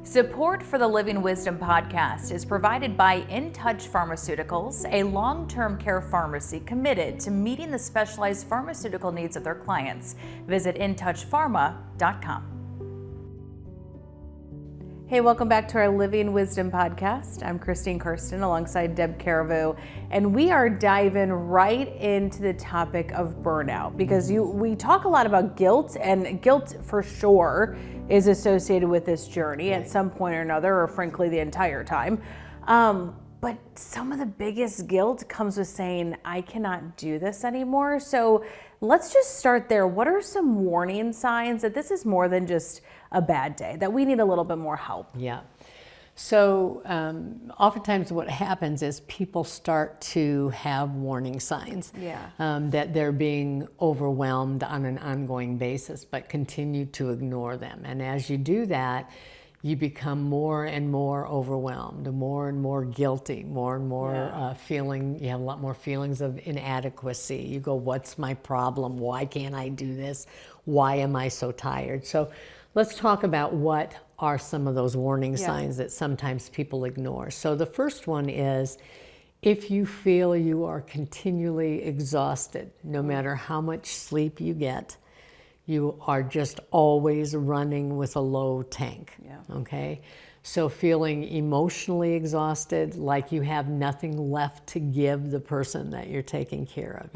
Support for the Living Wisdom podcast is provided by In Touch Pharmaceuticals, a long-term care pharmacy committed to meeting the specialized pharmaceutical needs of their clients. Visit intouchpharma.com. Hey, welcome back to our Living Wisdom podcast. I'm Karsten alongside Deb Carriveau, and we are diving right into the topic of burnout because we talk a lot about guilt, and guilt for sure is associated with this journey at some point or another, or frankly the entire time. But some of the biggest guilt comes with saying, I cannot do this anymore. So let's just start there. What are some warning signs that this is more than just a bad day, that we need a little bit more help? Yeah. So oftentimes what happens is people start to have warning signs that they're being overwhelmed on an ongoing basis, but continue to ignore them. And as you do that, you become more and more overwhelmed, more and more guilty, more and more feeling, you have a lot more feelings of inadequacy. You go, what's my problem? Why can't I do this? Why am I so tired? So let's talk about what are some of those warning signs that sometimes people ignore. So the first one is if you feel you are continually exhausted, no matter how much sleep you get, you are just always running with a low tank, okay? So feeling emotionally exhausted, like you have nothing left to give the person that you're taking care of.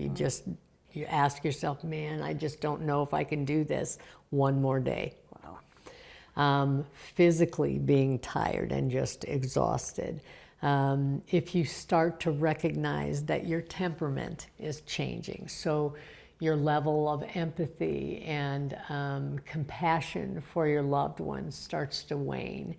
You ask yourself, man, I just don't know if I can do this one more day. Physically being tired and just exhausted. If you start to recognize that your temperament is changing, so your level of empathy and compassion for your loved ones starts to wane.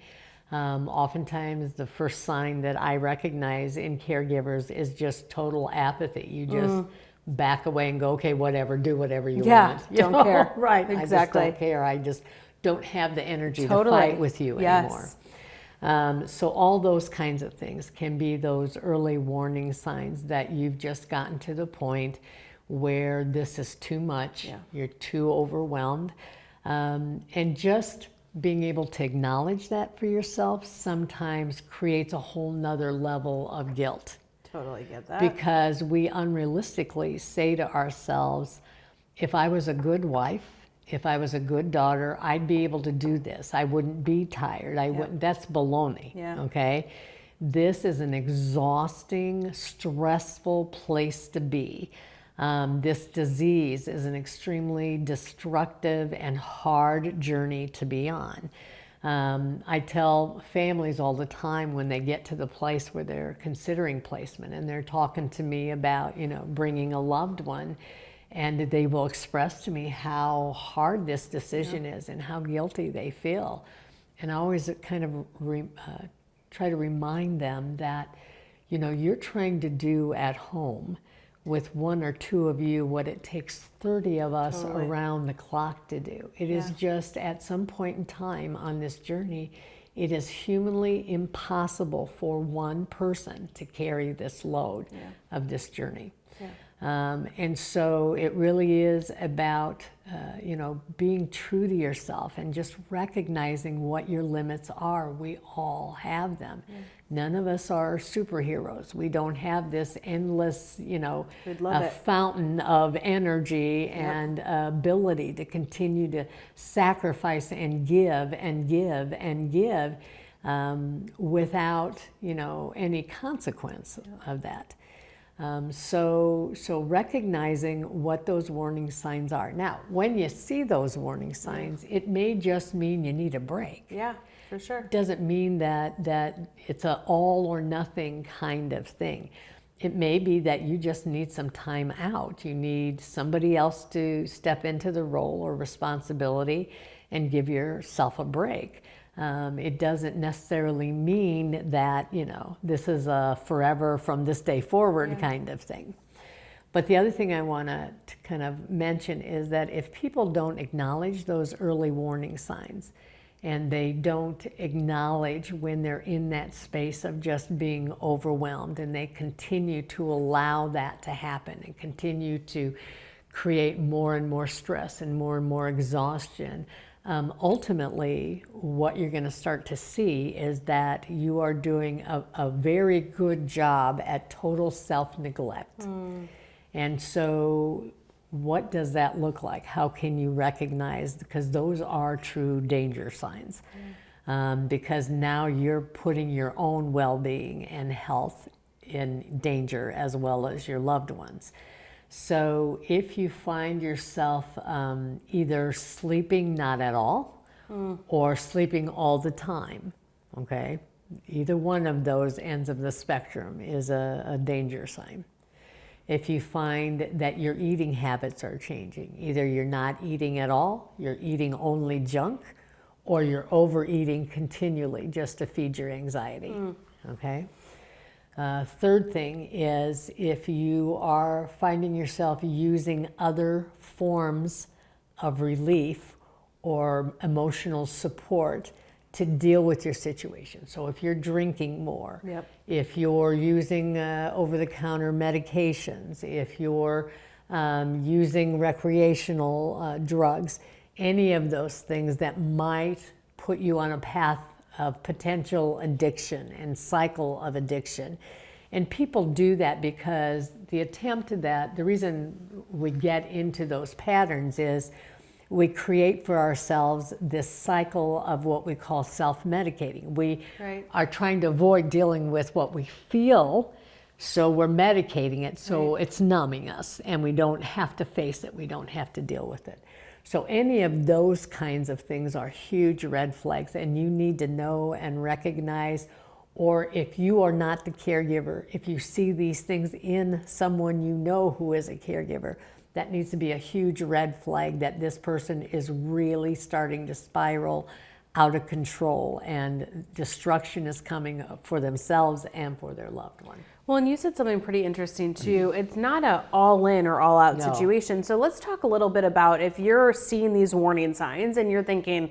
Oftentimes the first sign that I recognize in caregivers is just total apathy. You just back away and go, okay, whatever, do whatever you want. Don't care. Right, exactly. I just don't care. I just don't have the energy to fight with you anymore. So all those kinds of things can be those early warning signs that you've just gotten to the point where this is too much, you're too overwhelmed. And just being able to acknowledge that for yourself sometimes creates a whole nother level of guilt. Totally get that. Because we unrealistically say to ourselves, if I was a good wife, if I was a good daughter, I'd be able to do this. I wouldn't be tired. I wouldn't. That's baloney. Okay? This is an exhausting, stressful place to be. This disease is an extremely destructive and hard journey to be on. I tell families all the time when they get to the place where they're considering placement and they're talking to me about, bringing a loved one, and they will express to me how hard this decision is and how guilty they feel. And I always kind of try to remind them that, you're trying to do at home with one or two of you what it takes 30 of us around the clock to do. It is just at some point in time on this journey, it is humanly impossible for one person to carry this load of this journey. And so it really is about, being true to yourself and just recognizing what your limits are. We all have them. None of us are superheroes. We don't have this endless, fountain of energy and ability to continue to sacrifice and give and give and give without, any consequence of that. So recognizing what those warning signs are. Now, when you see those warning signs, it may just mean you need a break. Yeah, for sure. It doesn't mean that it's an all or nothing kind of thing. It may be that you just need some time out. You need somebody else to step into the role or responsibility and give yourself a break. It doesn't necessarily mean that, this is a forever from this day forward kind of thing. But the other thing I want to kind of mention is that if people don't acknowledge those early warning signs and they don't acknowledge when they're in that space of just being overwhelmed and they continue to allow that to happen and continue to create more and more stress and more exhaustion, ultimately, what you're going to start to see is that you are doing a very good job at total self-neglect. And so what does that look like? How can you recognize? Because those are true danger signs. Because now you're putting your own well-being and health in danger as well as your loved ones. So if you find yourself either sleeping not at all or sleeping all the time, okay, either one of those ends of the spectrum is a danger sign. If you find that your eating habits are changing, either you're not eating at all, you're eating only junk, or you're overeating continually just to feed your anxiety, okay? Third thing is if you are finding yourself using other forms of relief or emotional support to deal with your situation. So if you're drinking more, if you're using over-the-counter medications, if you're using recreational drugs, any of those things that might put you on a path of potential addiction and cycle of addiction. And people do that because the reason we get into those patterns is we create for ourselves this cycle of what we call self-medicating. We are trying to avoid dealing with what we feel, so we're medicating it so it's numbing us and we don't have to face it, we don't have to deal with it. So any of those kinds of things are huge red flags, and you need to know and recognize, or if you are not the caregiver, if you see these things in someone you know who is a caregiver, that needs to be a huge red flag that this person is really starting to spiral out of control and destruction is coming for themselves and for their loved one. Well, and you said something pretty interesting too. It's not an all-in or all-out situation. So let's talk a little bit about if you're seeing these warning signs and you're thinking,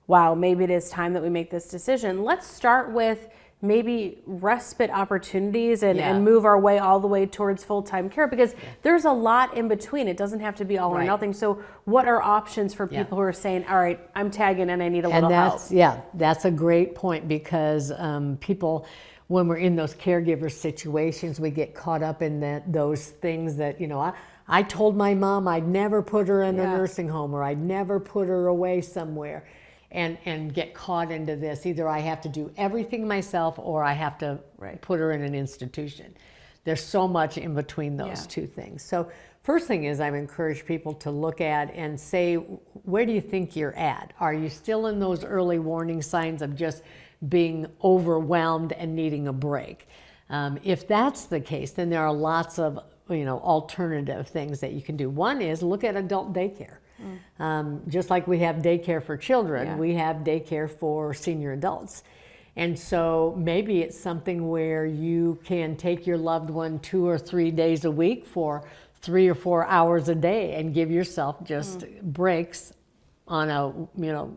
wow, maybe it is time that we make this decision. Let's start with maybe respite opportunities and move our way all the way towards full-time care, because there's a lot in between. It doesn't have to be all or nothing. So what are options for people who are saying, all right, I'm tagging and I need a little help? That's a great point, because people, when we're in those caregiver situations, we get caught up in those things that, I told my mom I'd never put her in a nursing home, or I'd never put her away somewhere. And get caught into this. Either I have to do everything myself or I have to put her in an institution. There's so much in between those two things. So first thing is, I've encouraged people to look at and say, where do you think you're at? Are you still in those early warning signs of just being overwhelmed and needing a break? If that's the case, then there are lots of alternative things that you can do. One is look at adult daycare. Just like we have daycare for children, we have daycare for senior adults. And so maybe it's something where you can take your loved one 2 or 3 days a week for 3 or 4 hours a day and give yourself just breaks on a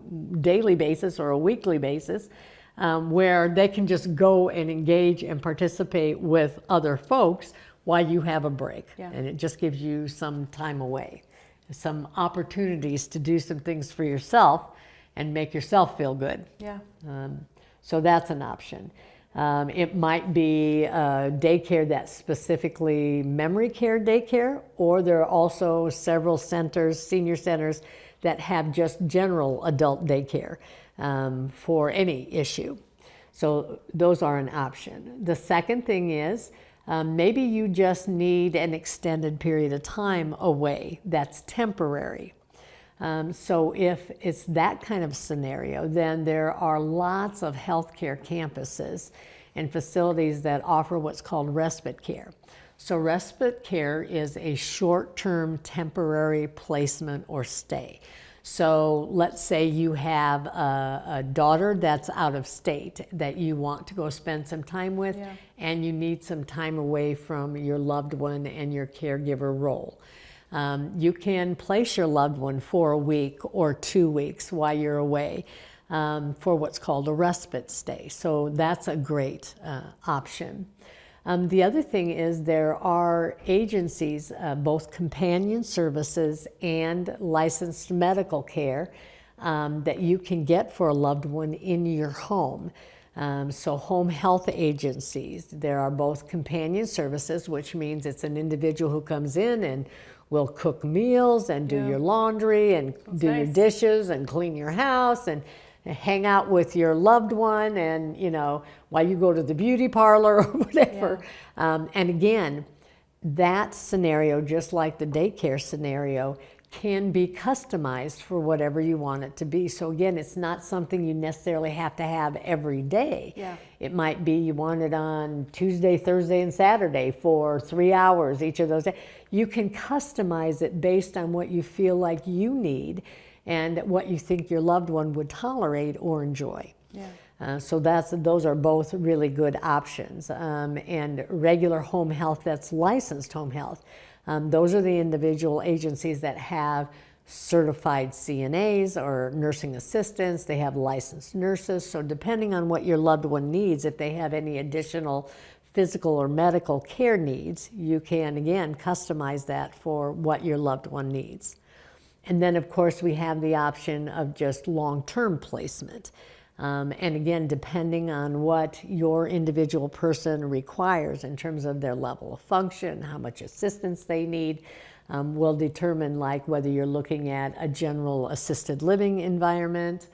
daily basis or a weekly basis, where they can just go and engage and participate with other folks while you have a break. And it just gives you some time away. Some opportunities to do some things for yourself and make yourself feel good. So that's an option. It might be daycare that's specifically memory care daycare, or there are also several centers, senior centers, that have just general adult daycare for any issue. So those are an option. The second thing is, maybe you just need an extended period of time away that's temporary. So if it's that kind of scenario, then there are lots of healthcare campuses and facilities that offer what's called respite care. So respite care is a short-term temporary placement or stay. So let's say you have a daughter that's out of state that you want to go spend some time with, and you need some time away from your loved one and your caregiver role. You can place your loved one for a week or 2 weeks while you're away for what's called a respite stay. So that's a great option. The other thing is there are agencies, both companion services and licensed medical care, that you can get for a loved one in your home. So home health agencies, there are both companion services, which means it's an individual who comes in and will cook meals and do your laundry and do your dishes and clean your house and hang out with your loved one, and while you go to the beauty parlor or whatever. And again, that scenario, just like the daycare scenario, can be customized for whatever you want it to be. So again, it's not something you necessarily have to have every day. It might be you want it on Tuesday, Thursday, and Saturday for 3 hours each of those days. You can customize it based on what you feel like you need and what you think your loved one would tolerate or enjoy. So those are both really good options. And regular home health, that's licensed home health. Those are the individual agencies that have certified CNAs or nursing assistants. They have licensed nurses. So depending on what your loved one needs, if they have any additional physical or medical care needs, you can, again, customize that for what your loved one needs. And then, of course, we have the option of just long-term placement. And again, depending on what your individual person requires in terms of their level of function, how much assistance they need, will determine like whether you're looking at a general assisted living environment.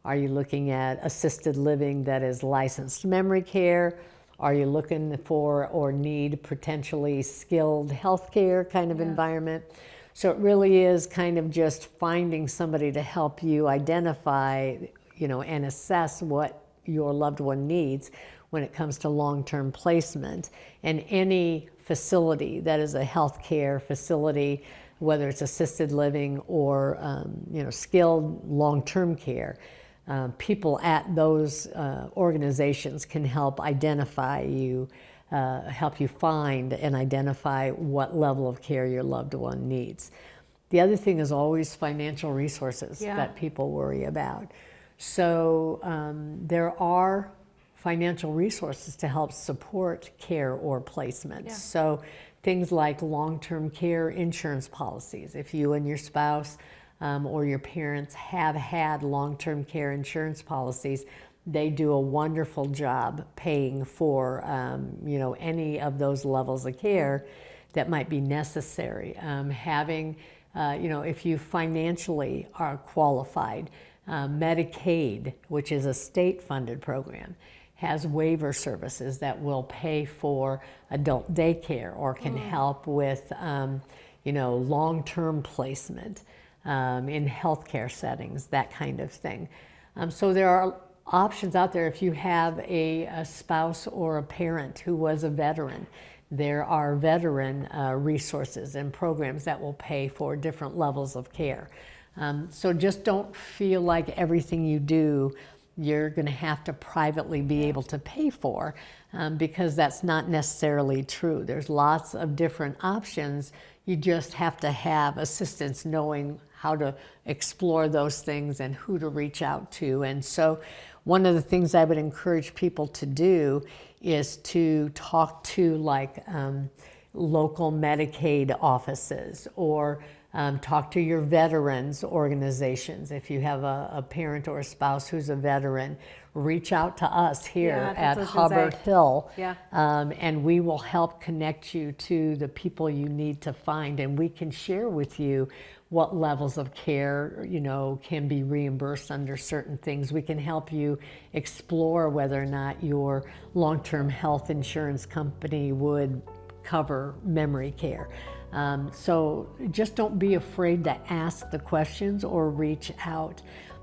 Are you looking at assisted living that is licensed memory care? Are you looking for or need potentially skilled healthcare kind of environment? So it really is kind of just finding somebody to help you identify, and assess what your loved one needs when it comes to long-term placement. And any facility that is a healthcare facility, whether it's assisted living or skilled long-term care, people at those organizations can help identify you, help you find and identify what level of care your loved one needs. The other thing is always financial resources that people worry about. So there are financial resources to help support care or placement. So things like long-term care insurance policies. If you and your spouse or your parents have had long-term care insurance policies, they do a wonderful job paying for any of those levels of care that might be necessary. Having, if you financially are qualified, Medicaid, which is a state-funded program, has waiver services that will pay for adult daycare or can help with, long-term placement in healthcare settings, that kind of thing. So there are options out there. If you have a spouse or a parent who was a veteran, there are veteran resources and programs that will pay for different levels of care. So just don't feel like everything you do you're going to have to privately be able to pay for, because that's not necessarily true. There's lots of different options. You just have to have assistance knowing how to explore those things and who to reach out to. And so one of the things I would encourage people to do is to talk to local Medicaid offices, or talk to your veterans organizations. If you have a parent or a spouse who's a veteran, reach out to us here at Hubbard Hill, and we will help connect you to the people you need to find, and we can share with you what levels of care can be reimbursed under certain things. We can help you explore whether or not your long-term health insurance company would cover memory care. So just don't be afraid to ask the questions or reach out.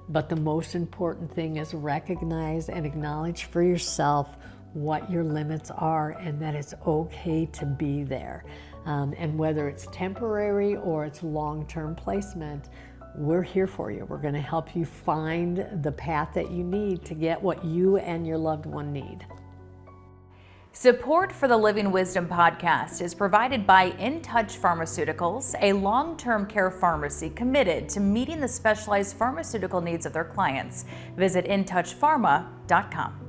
But the most important thing is recognize and acknowledge for yourself what your limits are, and that it's okay to be there. And whether it's temporary or it's long-term placement, we're here for you. We're going to help you find the path that you need to get what you and your loved one need. Support for the Living Wisdom podcast is provided by In Touch Pharmaceuticals, a long-term care pharmacy committed to meeting the specialized pharmaceutical needs of their clients. Visit intouchpharma.com.